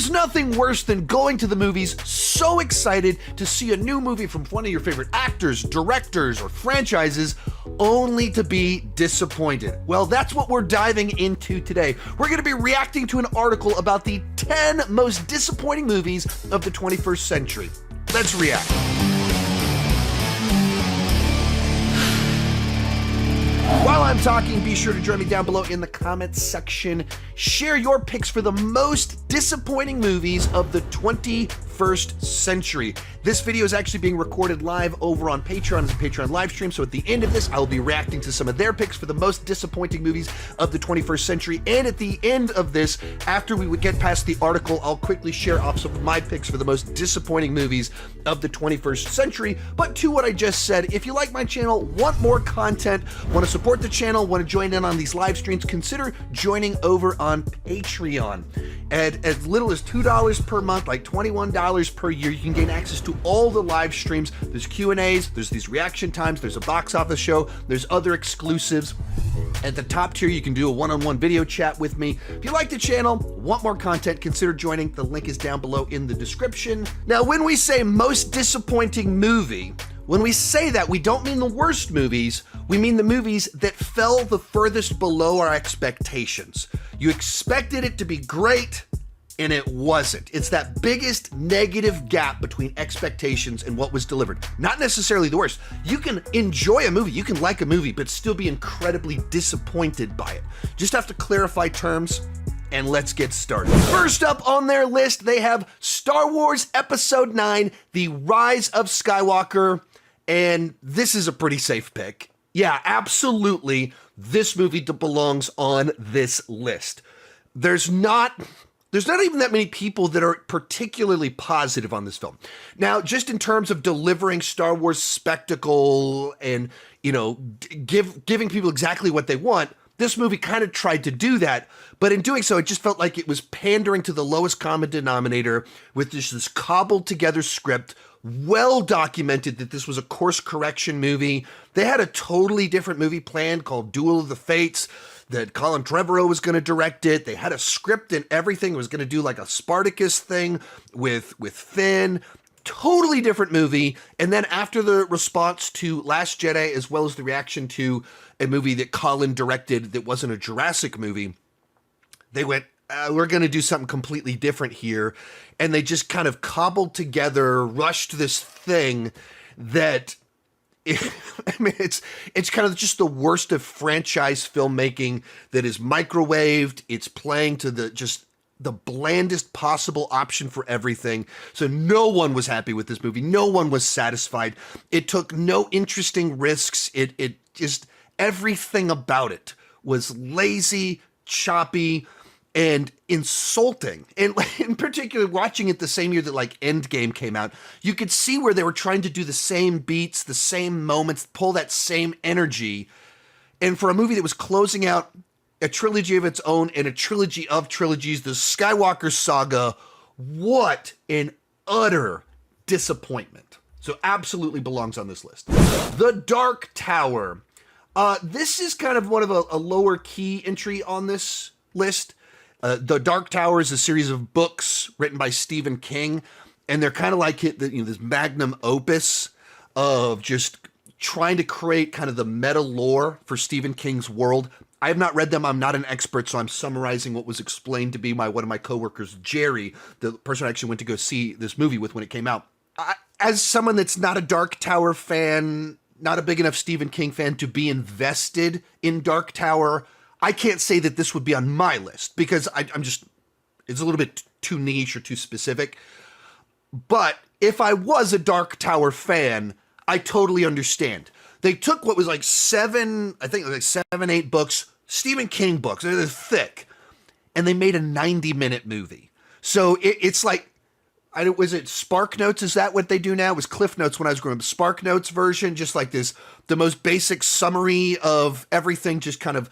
There's nothing worse than going to the movies so excited to see a new movie from one of your favorite actors, directors, or franchises, only to be disappointed. Well, that's what we're diving into today. We're going to be reacting to an article about the 10 most disappointing movies of the 21st century. Let's react. While I'm talking, be sure to join me down below in the comments section. Share your picks for the most disappointing movies of the 21st century. This video is actually being recorded live over on Patreon as a Patreon live stream, so at the end of this, I'll be reacting to some of their picks for the most disappointing movies of the 21st century. And at the end of this, after we would get past the article, I'll quickly share off some of my picks for the most disappointing movies of the 21st century. But to what I just said, if you like my channel, want more content, want to support the channel, want to join in on these live streams, consider joining over on Patreon. At as little as $2 per month, like $21 per year, you can gain access to all the live streams. There's Q&As, there's these reaction times, there's a box office show, there's other exclusives. At the top tier, you can do a one-on-one video chat with me. If you like the channel, want more content, consider joining. The link is down below in the description. Now, when we say most disappointing movie, when we say that, we don't mean the worst movies, we mean the movies that fell the furthest below our expectations. You expected it to be great, and it wasn't. It's that biggest negative gap between expectations and what was delivered. Not necessarily the worst. You can enjoy a movie, you can like a movie, but still be incredibly disappointed by it. Just have to clarify terms, and let's get started. First up on their list, they have Star Wars Episode 9, The Rise of Skywalker, and this is a pretty safe pick. Yeah, absolutely, this movie belongs on this list. There's not even that many people that are particularly positive on this film. Now, just in terms of delivering Star Wars spectacle and, you know, giving people exactly what they want, this movie kind of tried to do that, but in doing so, it just felt like it was pandering to the lowest common denominator with just this cobbled together script, well documented that this was a course correction movie. They had a totally different movie planned called Duel of the Fates, that Colin Trevorrow was going to direct it. They had a script and everything. It was going to do like a Spartacus thing with Finn. Totally different movie. And then after the response to Last Jedi, as well as the reaction to a movie that Colin directed that wasn't a Jurassic movie, they went, we're going to do something completely different here. And they just kind of cobbled together, rushed this thing that... I mean, it's kind of just the worst of franchise filmmaking that is microwaved. It's playing to the blandest possible option for everything. So no one was happy with this movie. No one was satisfied. It took no interesting risks. It just, everything about it was lazy, choppy, and insulting. And in particular, watching it the same year that like Endgame came out, you could see where they were trying to do the same beats, the same moments, pull that same energy. And for a movie that was closing out a trilogy of its own and a trilogy of trilogies, the Skywalker saga, what an utter disappointment. So absolutely belongs on this list. The Dark Tower. This is kind of one of a lower key entry on this list. The Dark Tower is a series of books written by Stephen King, and they're kind of like this magnum opus of just trying to create kind of the meta lore for Stephen King's world. I have not read them. I'm not an expert, so I'm summarizing what was explained to be by one of my coworkers, Jerry, the person I actually went to go see this movie with when it came out. As someone that's not a Dark Tower fan, not a big enough Stephen King fan to be invested in Dark Tower, I can't say that this would be on my list because it's a little bit too niche or too specific. But if I was a Dark Tower fan, I totally understand. They took what was like 7, 8 books, Stephen King books, they're thick, and they made a 90-minute movie. So it's like, was it Spark Notes? Is that what they do now? It was Cliff Notes when I was growing up. Spark Notes version, just like this, the most basic summary of everything, just kind of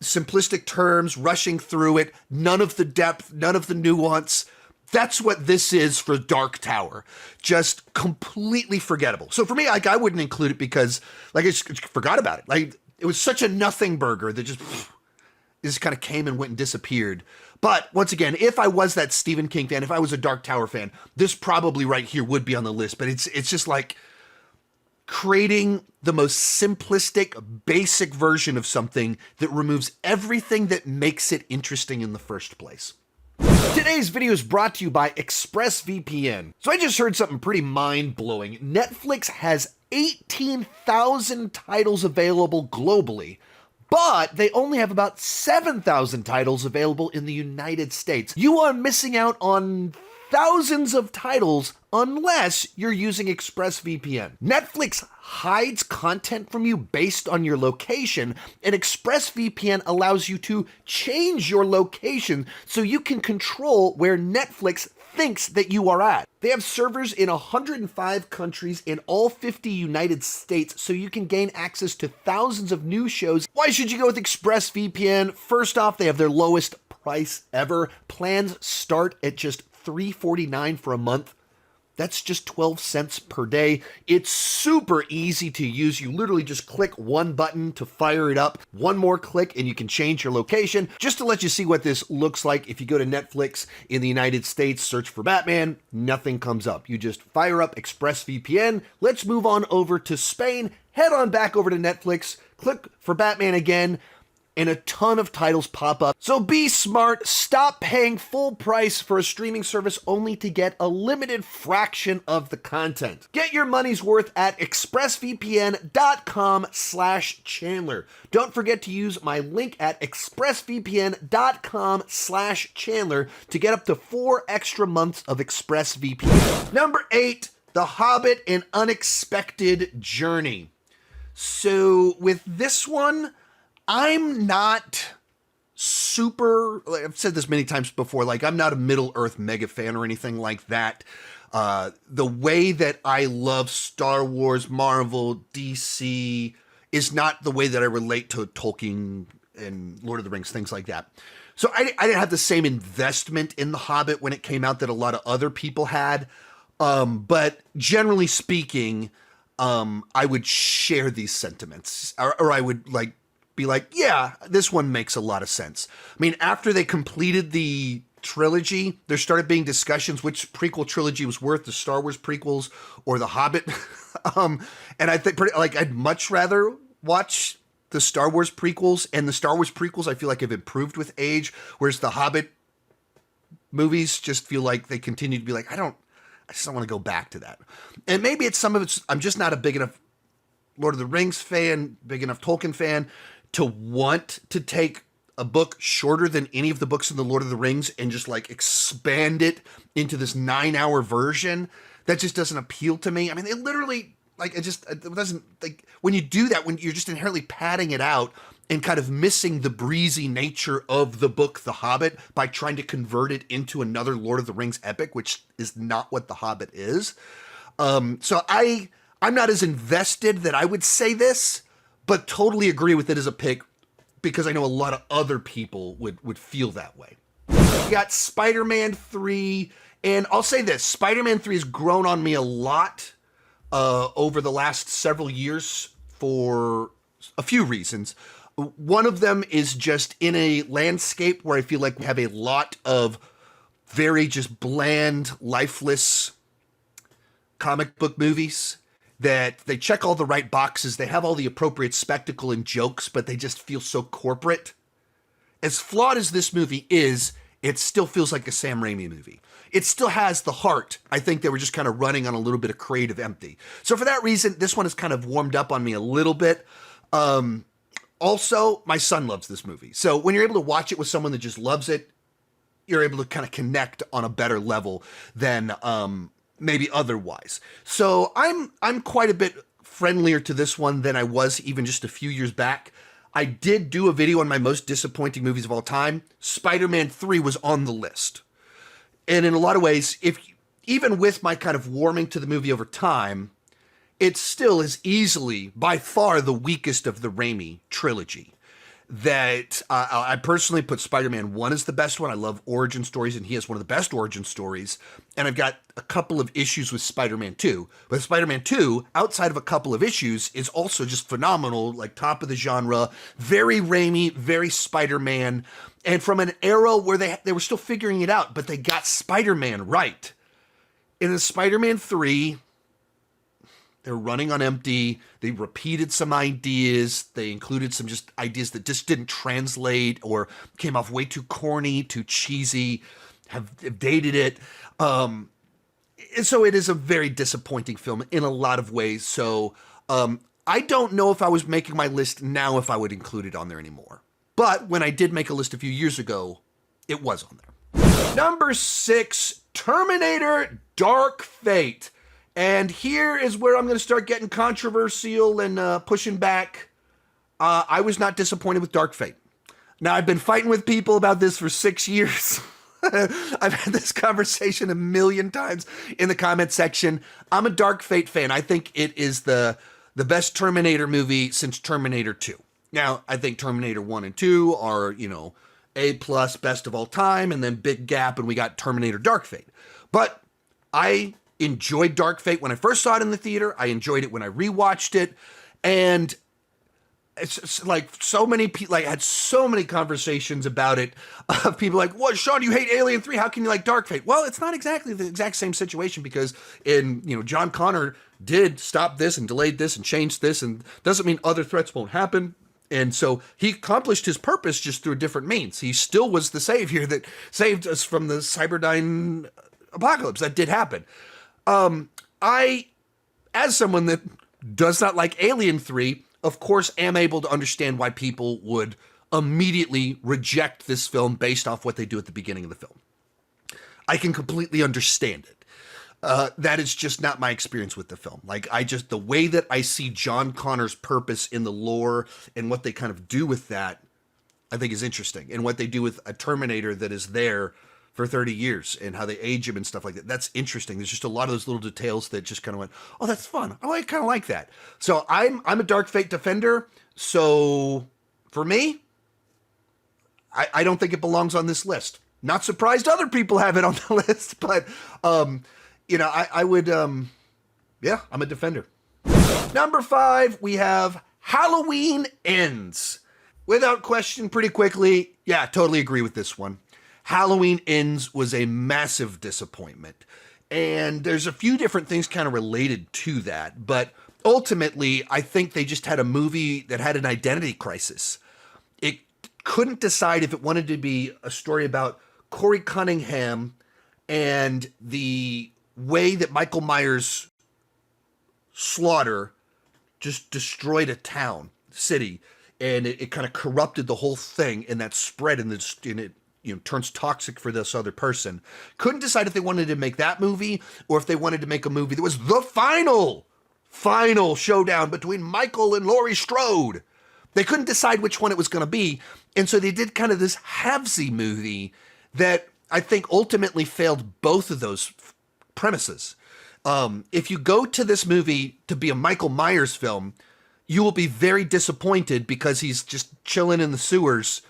simplistic terms, rushing through it, none of the depth, none of the nuance. That's what this is for Dark Tower. Just completely forgettable. So for me, like, I wouldn't include it because, like, I just forgot about it. Like, it was such a nothing burger that just kind of came and went and disappeared. But once again, if I was that Stephen King fan, if I was a Dark Tower fan, this probably right here would be on the list. But it's just like creating the most simplistic, basic version of something that removes everything that makes it interesting in the first place. Today's video is brought to you by ExpressVPN. So I just heard something pretty mind-blowing. Netflix has 18,000 titles available globally, but they only have about 7,000 titles available in the United States. You are missing out on thousands of titles unless you're using ExpressVPN. Netflix hides content from you based on your location, and ExpressVPN allows you to change your location so you can control where Netflix thinks that you are at. They have servers in 105 countries in all 50 United States, so you can gain access to thousands of new shows. Why should you go with ExpressVPN? First off, they have their lowest price ever. Plans start at just $3.49 for a month. That's just 12 cents per day. It's super easy to use. You literally just click one button to fire it up. One more click and you can change your location. Just to let you see what this looks like, if you go to Netflix in the United States, search for Batman, nothing comes up. You just fire up ExpressVPN. Let's move on over to Spain. Head on back over to Netflix, click for Batman again, and a ton of titles pop up. So be smart, stop paying full price for a streaming service only to get a limited fraction of the content. Get your money's worth at expressvpn.com/Chandler. Don't forget to use my link at expressvpn.com/Chandler to get up to 4 extra months of ExpressVPN. Number 8, The Hobbit: An Unexpected Journey. So with this one, I'm not super, I've said this many times before, like I'm not a Middle-earth mega fan or anything like that. The way that I love Star Wars, Marvel, DC is not the way that I relate to Tolkien and Lord of the Rings, things like that. So I didn't have the same investment in The Hobbit when it came out that a lot of other people had. But generally speaking, I would share these sentiments, or I would be like, yeah, this one makes a lot of sense. I mean, after they completed the trilogy, there started being discussions which prequel trilogy was worth, the Star Wars prequels or the Hobbit. And I think I'd much rather watch the Star Wars prequels, and the Star Wars prequels I feel like have improved with age, whereas the Hobbit movies just feel like they continue to be like, I just don't want to go back to that. And maybe it's some of it's, I'm just not a big enough Lord of the Rings fan, big enough Tolkien fan to want to take a book shorter than any of the books in the Lord of the Rings and just expand it into this 9-hour version. That just doesn't appeal to me. I mean, they literally, it doesn't, when you do that, when you're just inherently padding it out and kind of missing the breezy nature of the book, The Hobbit, by trying to convert it into another Lord of the Rings epic, which is not what The Hobbit is. So I'm not as invested that I would say this, but totally agree with it as a pick because I know a lot of other people would feel that way. We got Spider-Man 3, and I'll say this, Spider-Man 3 has grown on me a lot over the last several years for a few reasons. One of them is just in a landscape where I feel like we have a lot of very just bland, lifeless comic book movies that they check all the right boxes. They have all the appropriate spectacle and jokes, but they just feel so corporate. As flawed as this movie is, it still feels like a Sam Raimi movie. It still has the heart. I think they were just kind of running on a little bit of creative empty. So for that reason, this one has kind of warmed up on me a little bit. Also, my son loves this movie. So when you're able to watch it with someone that just loves it, you're able to kind of connect on a better level than maybe otherwise. So I'm quite a bit friendlier to this one than I was even just a few years back. I did do a video on my most disappointing movies of all time. Spider-Man 3 was on the list. And in a lot of ways, even with my kind of warming to the movie over time, it still is easily, by far, the weakest of the Raimi trilogy. that I personally put Spider-Man 1 as the best one. I love origin stories, and he has one of the best origin stories. And I've got a couple of issues with Spider-Man 2. But Spider-Man 2, outside of a couple of issues, is also just phenomenal, like top of the genre, very Raimi, very Spider-Man, and from an era where they were still figuring it out, but they got Spider-Man right. In the Spider-Man 3, they're running on empty. They repeated some ideas. They included some just ideas that just didn't translate or came off way too corny, too cheesy, have dated it. And so it is a very disappointing film in a lot of ways. So I don't know if I was making my list now if I would include it on there anymore. But when I did make a list a few years ago, it was on there. Number 6, Terminator Dark Fate. And here is where I'm going to start getting controversial and pushing back. I was not disappointed with Dark Fate. Now, I've been fighting with people about this for 6 years. I've had this conversation a million times in the comment section. I'm a Dark Fate fan. I think it is the best Terminator movie since Terminator 2. Now, I think Terminator 1 and 2 are, A+, best of all time, and then big gap, and we got Terminator Dark Fate. But I enjoyed Dark Fate when I first saw it in the theater. I enjoyed it when I rewatched it. And it's like so many people, I had so many conversations about it of people like, what, Sean, you hate Alien 3. How can you like Dark Fate? Well, it's not exactly the exact same situation because John Connor did stop this and delayed this and changed this, and doesn't mean other threats won't happen. And so he accomplished his purpose just through different means. He still was the savior that saved us from the Cyberdyne apocalypse. That did happen. I, as someone that does not like Alien 3, of course, am able to understand why people would immediately reject this film based off what they do at the beginning of the film. I can completely understand it. That is just not my experience with the film. The way that I see John Connor's purpose in the lore and what they kind of do with that, I think is interesting. And what they do with a Terminator that is there for 30 years and how they age him and stuff like that. That's interesting. There's just a lot of those little details that just kind of went, oh, that's fun. I kind of like that. So I'm a Dark Fate defender. So for me, I don't think it belongs on this list. Not surprised other people have it on the list, but, I would, I'm a defender. Number 5, we have Halloween Ends. Without question, pretty quickly, yeah, totally agree with this one. Halloween Ends was a massive disappointment. And there's a few different things kind of related to that. But ultimately, I think they just had a movie that had an identity crisis. It couldn't decide if it wanted to be a story about Corey Cunningham and the way that Michael Myers' slaughter just destroyed a town, city, and it kind of corrupted the whole thing, and that spread, and it turns toxic for this other person. Couldn't decide if they wanted to make that movie or if they wanted to make a movie that was the final showdown between Michael and Laurie Strode. They couldn't decide which one it was going to be, and so they did kind of this halvesy movie that I think ultimately failed both of those premises. If you go to this movie to be a Michael Myers film, you will be very disappointed because he's just chilling in the sewers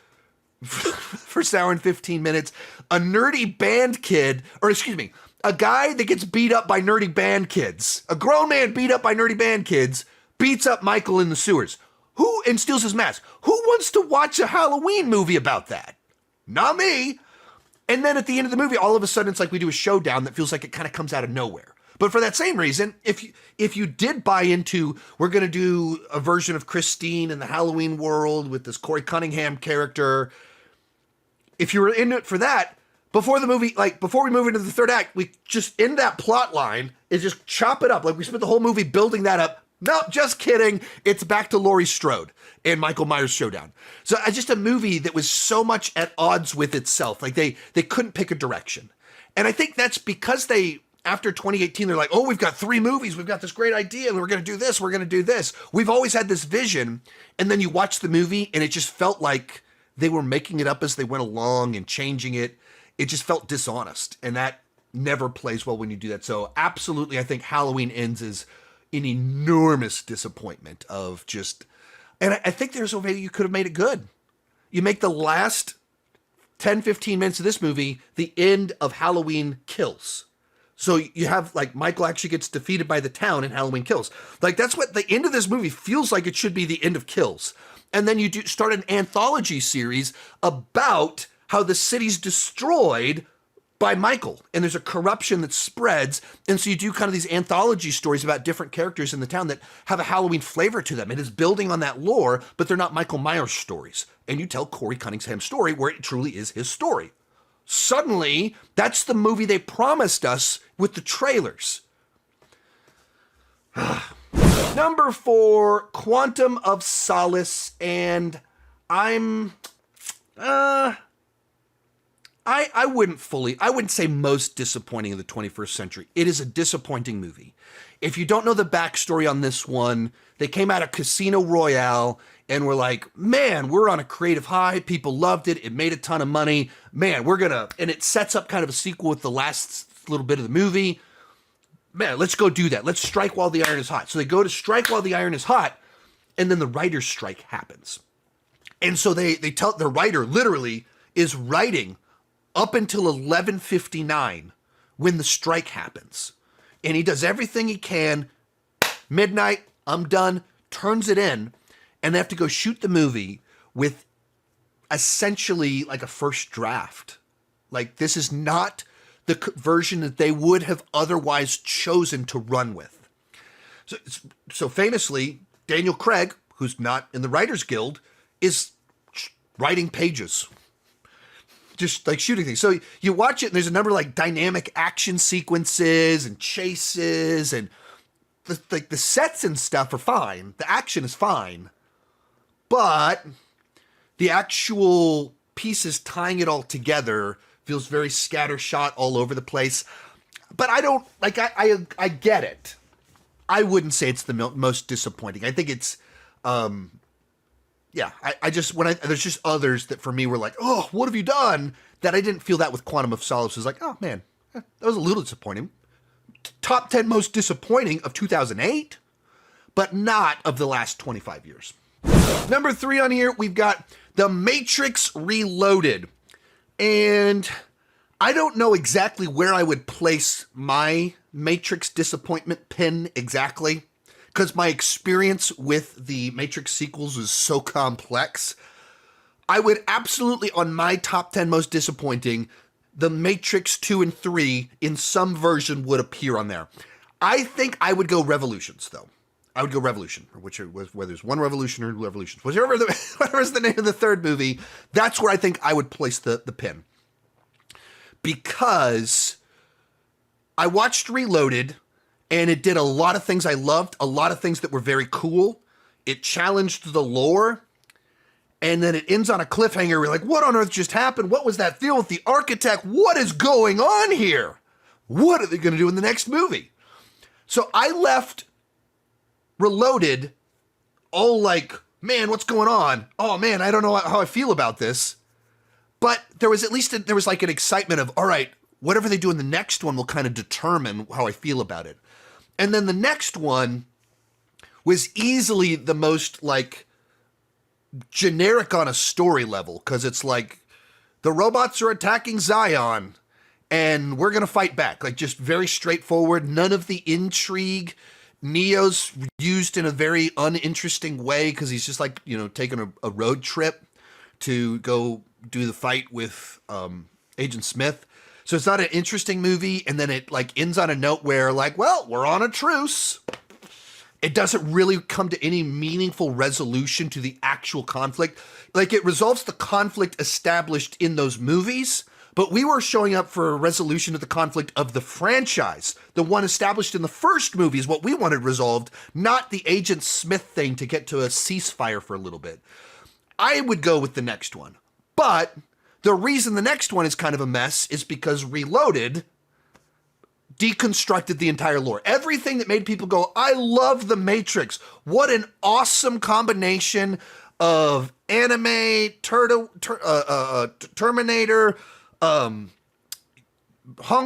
for an hour and 15 minutes. A nerdy band kid, a guy that gets beat up by nerdy band kids, a grown man beat up by nerdy band kids, beats up Michael in the sewers. And steals his mask. Who wants to watch a Halloween movie about that? Not me. And then at the end of the movie, all of a sudden, it's like we do a showdown that feels like it kind of comes out of nowhere. But for that same reason, if you did buy into, we're going to do a version of Christine in the Halloween world with this Corey Cunningham character, if you were in it for that, before we move into the third act, we just end that plot line and just chop it up. Like we spent the whole movie building that up. Nope, just kidding. It's back to Laurie Strode and Michael Myers showdown. So just a movie that was so much at odds with itself. Like they couldn't pick a direction. And I think that's because after 2018, they're like, oh, we've got 3 movies. We've got this great idea and we're going to do this. We're going to do this. We've always had this vision. And then you watch the movie and it just felt like they were making it up as they went along and changing it. It just felt dishonest. And that never plays well when you do that. So absolutely, I think Halloween Ends is an enormous disappointment of just, and I think there's a way you could have made it good. you make the last 10, 15 minutes of this movie the end of Halloween Kills. So you have, like, Michael actually gets defeated by the town in Halloween Kills. Like, that's what the end of this movie feels like. It should be the end of Kills. And then you start an anthology series about how the city's destroyed by Michael. And there's a corruption that spreads. And so you do kind of these anthology stories about different characters in the town that have a Halloween flavor to them. It is building on that lore, but they're not Michael Myers stories. And you tell Corey Cunningham's story where it truly is his story. Suddenly, that's the movie they promised us with the trailers. Number 4, Quantum of Solace, and I wouldn't say most disappointing of the 21st century. It is a disappointing movie. If you don't know the backstory on this one, they came out of Casino Royale and were like, man, we're on a creative high. People loved it. It made a ton of money. Man, and it sets up kind of a sequel with the last little bit of the movie. Man, let's go do that. Let's strike while the iron is hot. So they go to strike while the iron is hot, and then the writer's strike happens. And so they tell the writer literally is writing up until 11:59 when the strike happens. And he does everything he can. Midnight, I'm done, turns it in, and they have to go shoot the movie with essentially like a first draft. Like, this is not the version that they would have otherwise chosen to run with. So famously, Daniel Craig, who's not in the Writers Guild, is writing pages. Just like shooting things. So you watch it and there's a number of like dynamic action sequences and chases, and the sets and stuff are fine. The action is fine. But the actual pieces tying it all together feels very scattershot all over the place. But I don't, like, I get it. I wouldn't say it's the most disappointing. I think it's, yeah, there's just others that for me were like, oh, what have you done? That I didn't feel that with Quantum of Solace. It was like, oh man, that was a little disappointing. Top 10 most disappointing of 2008, but not of the last 25 years. Number 3 on here, we've got The Matrix Reloaded. And I don't know exactly where I would place my Matrix disappointment pin exactly, because my experience with the Matrix sequels is so complex. I would absolutely, on my top 10 most disappointing, The Matrix 2 and 3 in some version would appear on there. I think I would go Revolutions, though. I would go Revolution, whether it's one Revolution or Revolutions. Whatever's the name of the third movie, that's where I think I would place the pin. Because I watched Reloaded, and it did a lot of things I loved, a lot of things that were very cool. It challenged the lore, and then it ends on a cliffhanger. We're like, what on earth just happened? What was that feel with the architect? What is going on here? What are they going to do in the next movie? So I left Reloaded all like, man, what's going on? Oh man, I don't know how I feel about this. But there was like an excitement of, all right, whatever they do in the next one will kind of determine how I feel about it. And then the next one was easily the most like generic on a story level, because it's like the robots are attacking Zion and we're going to fight back. Like, just very straightforward. None of the intrigue. Neo's used in a very uninteresting way because he's just like, taking a road trip to go do the fight with Agent Smith. So it's not an interesting movie. And then it like ends on a note where like, well, we're on a truce. It doesn't really come to any meaningful resolution to the actual conflict. Like, it resolves the conflict established in those movies, but we were showing up for a resolution of the conflict of the franchise. The one established in the first movie is what we wanted resolved, not the Agent Smith thing to get to a ceasefire for a little bit. I would go with the next one. But the reason the next one is kind of a mess is because Reloaded deconstructed the entire lore. Everything that made people go, I love The Matrix. What an awesome combination of anime, Terminator, Hong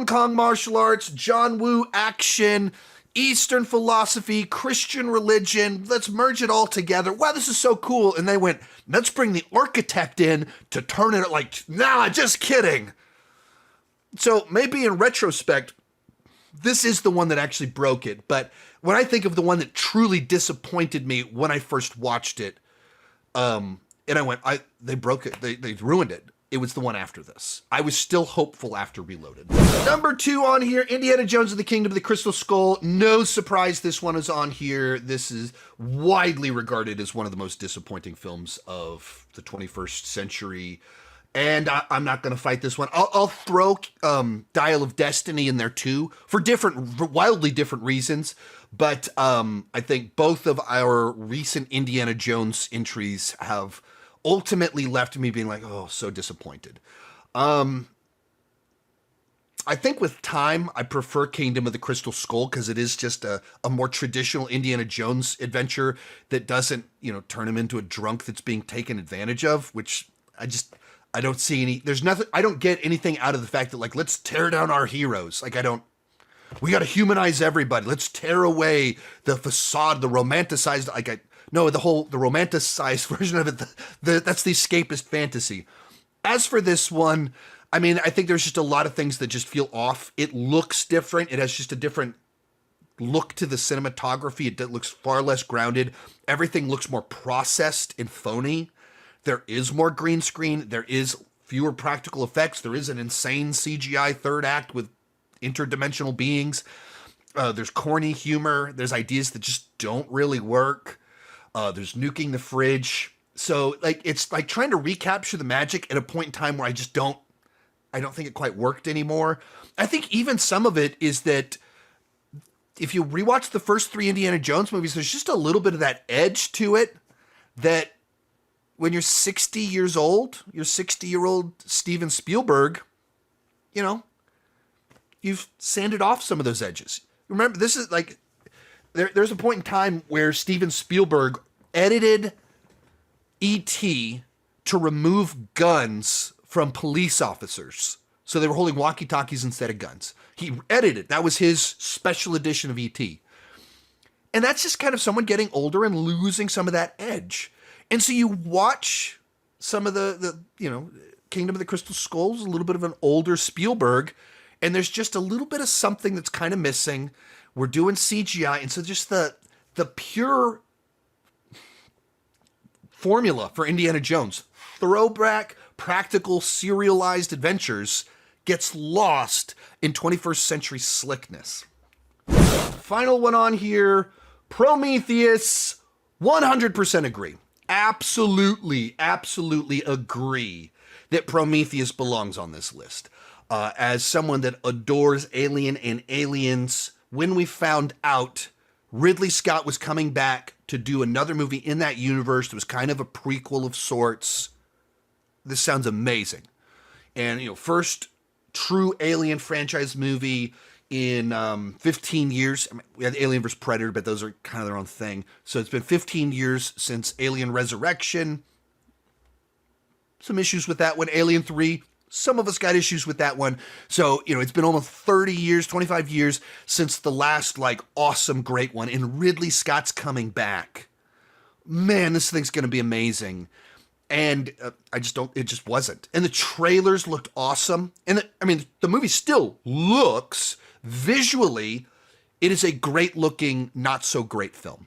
Kong martial arts, John Woo action, Eastern philosophy, Christian religion, let's merge it all together. Wow, this is so cool. And they went, let's bring the architect in to turn it like, nah, just kidding. So maybe in retrospect, this is the one that actually broke it. But when I think of the one that truly disappointed me when I first watched it, and I went, they broke it, they ruined it. It was the one after this. I was still hopeful after Reloaded. Number 2 on here, Indiana Jones and the Kingdom of the Crystal Skull. No surprise this one is on here. This is widely regarded as one of the most disappointing films of the 21st century. And I'm not going to fight this one. I'll throw Dial of Destiny in there too, for wildly different reasons. But I think both of our recent Indiana Jones entries have ultimately left me being like, oh, so disappointed. I think with time, I prefer Kingdom of the Crystal Skull because it is just a more traditional Indiana Jones adventure that doesn't, turn him into a drunk that's being taken advantage of, which I don't see any, I don't get anything out of the fact that like, let's tear down our heroes. Like we got to humanize everybody. Let's tear away the facade, the romanticized, the romanticized version of it, that's the escapist fantasy. As for this one, I think there's just a lot of things that just feel off. It looks different. It has just a different look to the cinematography. It looks far less grounded. Everything looks more processed and phony. There is more green screen. There is fewer practical effects. There is an insane CGI third act with interdimensional beings. There's corny humor. There's ideas that just don't really work. There's nuking the fridge. So it's like trying to recapture the magic at a point in time where I don't think it quite worked anymore. I think even some of it is that if you rewatch the first 3 Indiana Jones movies, there's just a little bit of that edge to it that when you're 60 years old, you're 60-year-old Steven Spielberg, you've sanded off some of those edges. Remember, this is like, there's a point in time where Steven Spielberg edited E.T. to remove guns from police officers. So they were holding walkie-talkies instead of guns. He edited. That was his special edition of E.T. And that's just kind of someone getting older and losing some of that edge. And so you watch some of the Kingdom of the Crystal Skulls, a little bit of an older Spielberg, and there's just a little bit of something that's kind of missing. We're doing CGI, and so just the pure formula for Indiana Jones, throwback, practical, serialized adventures, gets lost in 21st century slickness. Final one on here, Prometheus, 100% agree. Absolutely agree that Prometheus belongs on this list. As someone that adores Alien and Aliens, when we found out Ridley Scott was coming back to do another movie in that universe that was kind of a prequel of sorts, this sounds amazing. And, first true Alien franchise movie in 15 years. We had Alien vs. Predator, but those are kind of their own thing. So it's been 15 years since Alien Resurrection. Some issues with that one. Alien 3, some of us got issues with that one. So, it's been almost 30 years, 25 years since the last, awesome, great one. And Ridley Scott's coming back. Man, this thing's going to be amazing. And it just wasn't. And the trailers looked awesome. And the movie still looks, visually, it is a great looking, not so great film.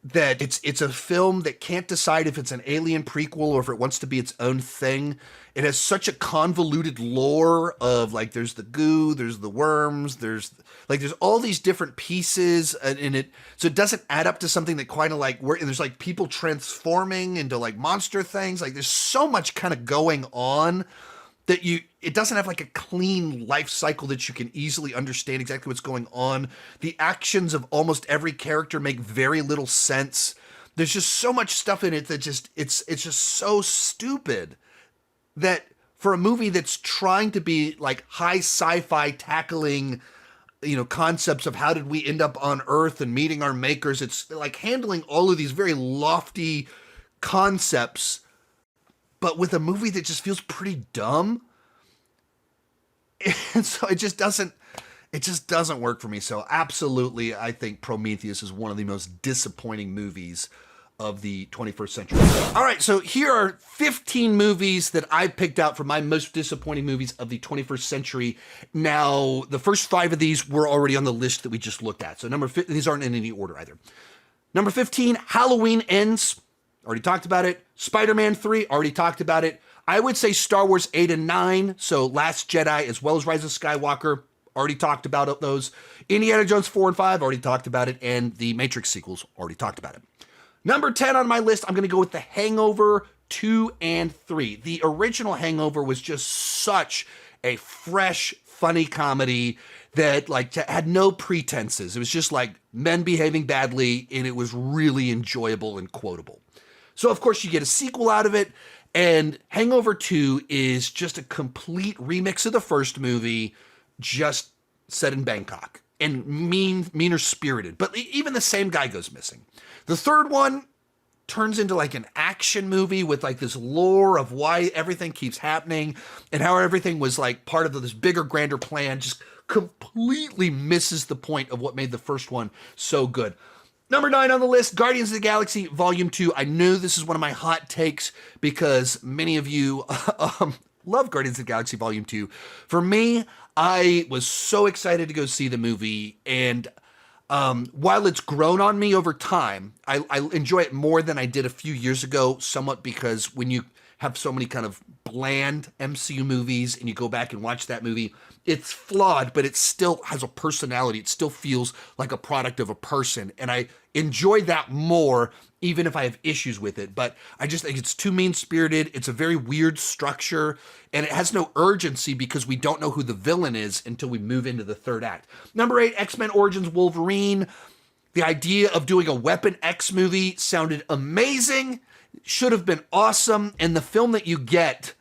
That it's a film that can't decide if it's an Alien prequel or if it wants to be its own thing. It has such a convoluted lore of there's the goo, there's the worms, there's all these different pieces in it. So it doesn't add up to something that kind of where there's people transforming into monster things. There's so much kind of going on that it doesn't have a clean life cycle that you can easily understand exactly what's going on. The actions of almost every character make very little sense. There's just so much stuff in it that it's just so stupid that for a movie that's trying to be high sci-fi, tackling, concepts of how did we end up on Earth and meeting our makers. It's handling all of these very lofty concepts, but with a movie that just feels pretty dumb. And so it just doesn't, It just doesn't work for me. So absolutely, I think Prometheus is one of the most disappointing movies of the 21st century. All right, so here are 15 movies that I picked out for my most disappointing movies of the 21st century. Now, the first 5 of these were already on the list that we just looked at. So these aren't in any order either. Number 15, Halloween Ends. Already talked about it. Spider-Man 3, already talked about it. I would say Star Wars 8 and 9, so Last Jedi as well as Rise of Skywalker, already talked about those. Indiana Jones 4 and 5, already talked about it. And the Matrix sequels, already talked about it. Number 10 on my list, I'm going to go with The Hangover 2 and 3. The original Hangover was just such a fresh, funny comedy that like had no pretenses. It was just like men behaving badly, and it was really enjoyable and quotable. So, of course, you get a sequel out of it, and Hangover 2 is just a complete remix of the first movie, just set in Bangkok, and meaner spirited. But even the same guy goes missing. The third one turns into like an action movie with like this lore of why everything keeps happening and how everything was like part of this bigger, grander plan. Just completely misses the point of what made the first one so good. Number 9 on the list, Guardians of the Galaxy Volume 2. I know this is one of my hot takes because many of you love Guardians of the Galaxy Volume 2. For me, I was so excited to go see the movie, and while it's grown on me over time, I enjoy it more than I did a few years ago, somewhat because when you have so many kind of bland MCU movies and you go back and watch that movie, it's flawed, but it still has a personality. It still feels like a product of a person. And I enjoy that more, even if I have issues with it. But I just think it's too mean-spirited. It's a very weird structure, and it has no urgency because we don't know who the villain is until we move into the third act. Number 8, X-Men Origins Wolverine. The idea of doing a Weapon X movie sounded amazing, should have been awesome, and the film that you get,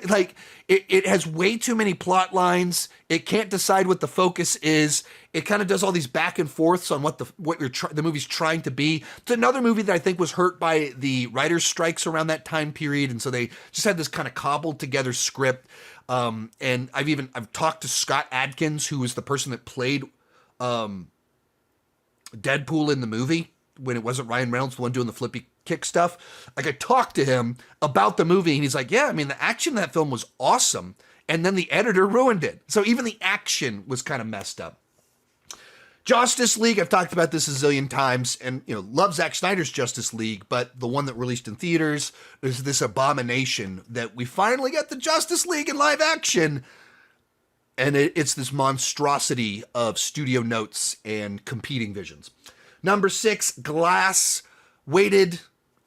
like, it has way too many plot lines. It can't decide what the focus is. It kind of does all these back and forths on what the movie's trying to be. It's another movie that I think was hurt by the writers' strikes around that time period, and so they just had this kind of cobbled together script. And I've talked to Scott Adkins, who was the person that played Deadpool in the movie when it wasn't Ryan Reynolds, the one doing the flippy kick stuff. Like, I talked to him about the movie, and he's like, yeah, I mean, the action in that film was awesome, and then the editor ruined it. So even the action was kind of messed up. Justice League, I've talked about this a zillion times, and love Zack Snyder's Justice League, but the one that released in theaters is this abomination that we finally got the Justice League in live action, and it's this monstrosity of studio notes and competing visions. Number 6, Glass. Waited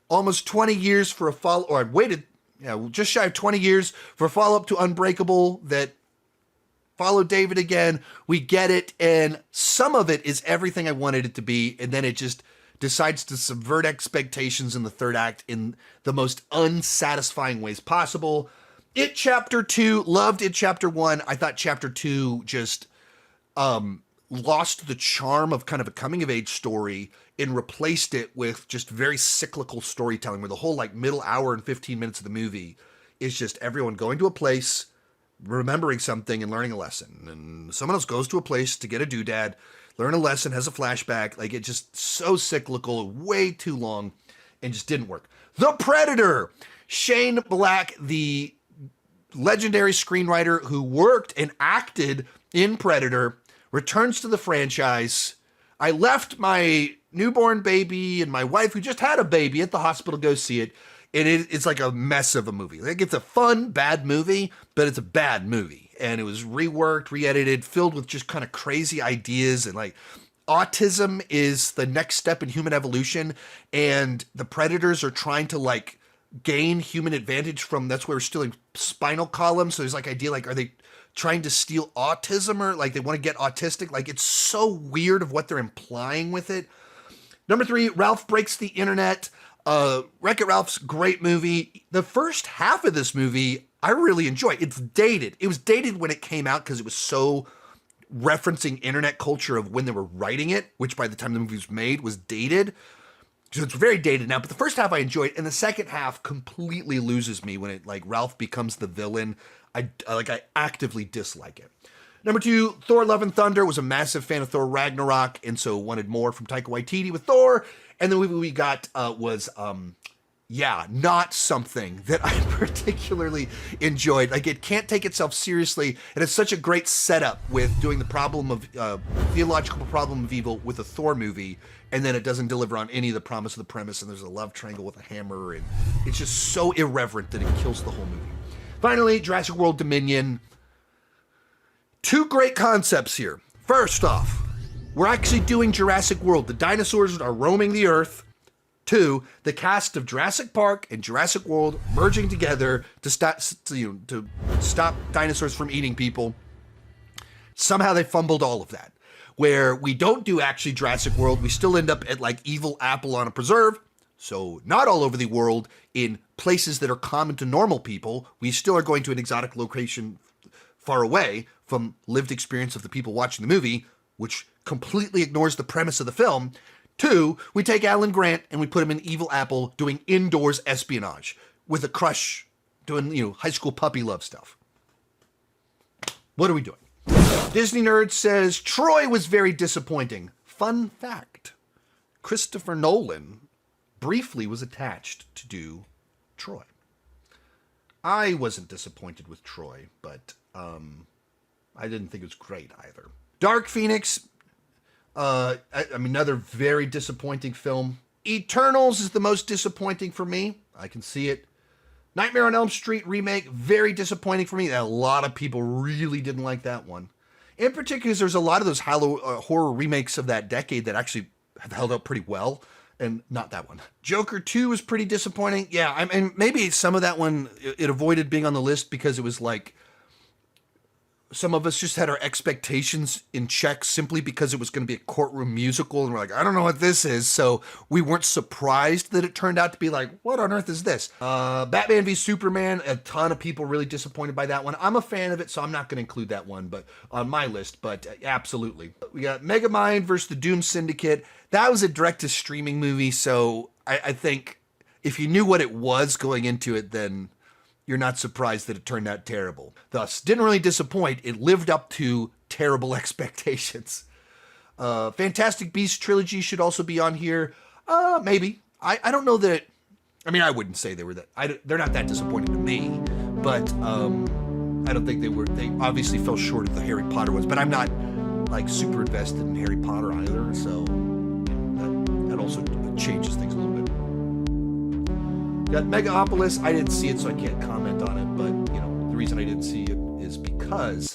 almost 20 years for a just shy of 20 years for a follow-up to Unbreakable that followed David again. We get it, and some of it is everything I wanted it to be, and then it just decides to subvert expectations in the third act in the most unsatisfying ways possible. It Chapter 2, loved It Chapter 1. I thought Chapter 2 just lost the charm of kind of a coming-of-age story and replaced it with just very cyclical storytelling, where the whole like middle hour and 15 minutes of the movie is just everyone going to a place, remembering something and learning a lesson. And someone else goes to a place to get a doodad, learn a lesson, has a flashback. Like, it's just so cyclical, way too long, and just didn't work. The Predator. Shane Black, the legendary screenwriter who worked and acted in Predator, returns to the franchise. I left my newborn baby and my wife, who just had a baby, at the hospital to go see it. And it's like a mess of a movie. Like, it's a fun, bad movie, but it's a bad movie. And it was reworked, re-edited, filled with just kind of crazy ideas. And like, autism is the next step in human evolution. And the predators are trying to like gain human advantage from, that's where we're stealing spinal column. So there's like idea, like, are they trying to steal autism, or like they want to get autistic? Like, it's so weird of what they're implying with it. Number 3, Ralph Breaks the Internet. Wreck-It Ralph's great movie. The first half of this movie, I really enjoy. It's dated. It was dated when it came out because it was so referencing internet culture of when they were writing it, which by the time the movie was made was dated. So it's very dated now, but the first half I enjoyed, and the second half completely loses me when it, like, Ralph becomes the villain. I actively dislike it. Number 2, Thor Love and Thunder. Was a massive fan of Thor Ragnarok, and so wanted more from Taika Waititi with Thor. And the movie we got was, not something that I particularly enjoyed. Like, it can't take itself seriously, and it's such a great setup with doing the problem of, theological problem of evil with a Thor movie, and then it doesn't deliver on any of the promise of the premise, and there's a love triangle with a hammer, and it's just so irreverent that it kills the whole movie. Finally, Jurassic World Dominion. 2 great concepts here. First off, we're actually doing Jurassic World. The dinosaurs are roaming the earth. 2, the cast of Jurassic Park and Jurassic World merging together to stop dinosaurs from eating people. Somehow they fumbled all of that. Where we don't do actually Jurassic World, we still end up at like Evil Apple on a preserve. So not all over the world in places that are common to normal people. We still are going to an exotic location far away from lived experience of the people watching the movie, which completely ignores the premise of the film. 2, we take Alan Grant and we put him in Evil Apple doing indoors espionage with a crush, doing, high school puppy love stuff. What are we doing? Disney Nerd says, Troy was very disappointing. Fun fact, Christopher Nolan briefly was attached to do Troy. I wasn't disappointed with Troy, but I didn't think it was great either. Dark Phoenix, another very disappointing film. Eternals is the most disappointing for me. I can see it. Nightmare on Elm Street remake, very disappointing for me. A lot of people really didn't like that one. In particular, because there's a lot of those horror remakes of that decade that actually have held up pretty well, and not that one. Joker 2 was pretty disappointing. Yeah, I mean, maybe some of that one, it avoided being on the list because it was like, some of us just had our expectations in check simply because it was going to be a courtroom musical, and we're like, I don't know what this is, so we weren't surprised that it turned out to be like, what on earth is this? Batman v Superman, a ton of people really disappointed by that one. I'm a fan of it, so I'm not going to include that one but on my list, but absolutely. We got Megamind versus the Doom Syndicate. That was a direct-to-streaming movie, so I think if you knew what it was going into it, then you're not surprised that it turned out terrible. Thus, didn't really disappoint. It lived up to terrible expectations. Fantastic Beasts trilogy should also be on here. Maybe. I don't know that. I mean, I wouldn't say they were that. They're not that disappointing to me, but I don't think they were. They obviously fell short of the Harry Potter ones, but I'm not like super invested in Harry Potter either, so that also changes things a little bit. Got Megapolis. I didn't see it, so I can't comment on it, but the reason I didn't see it is because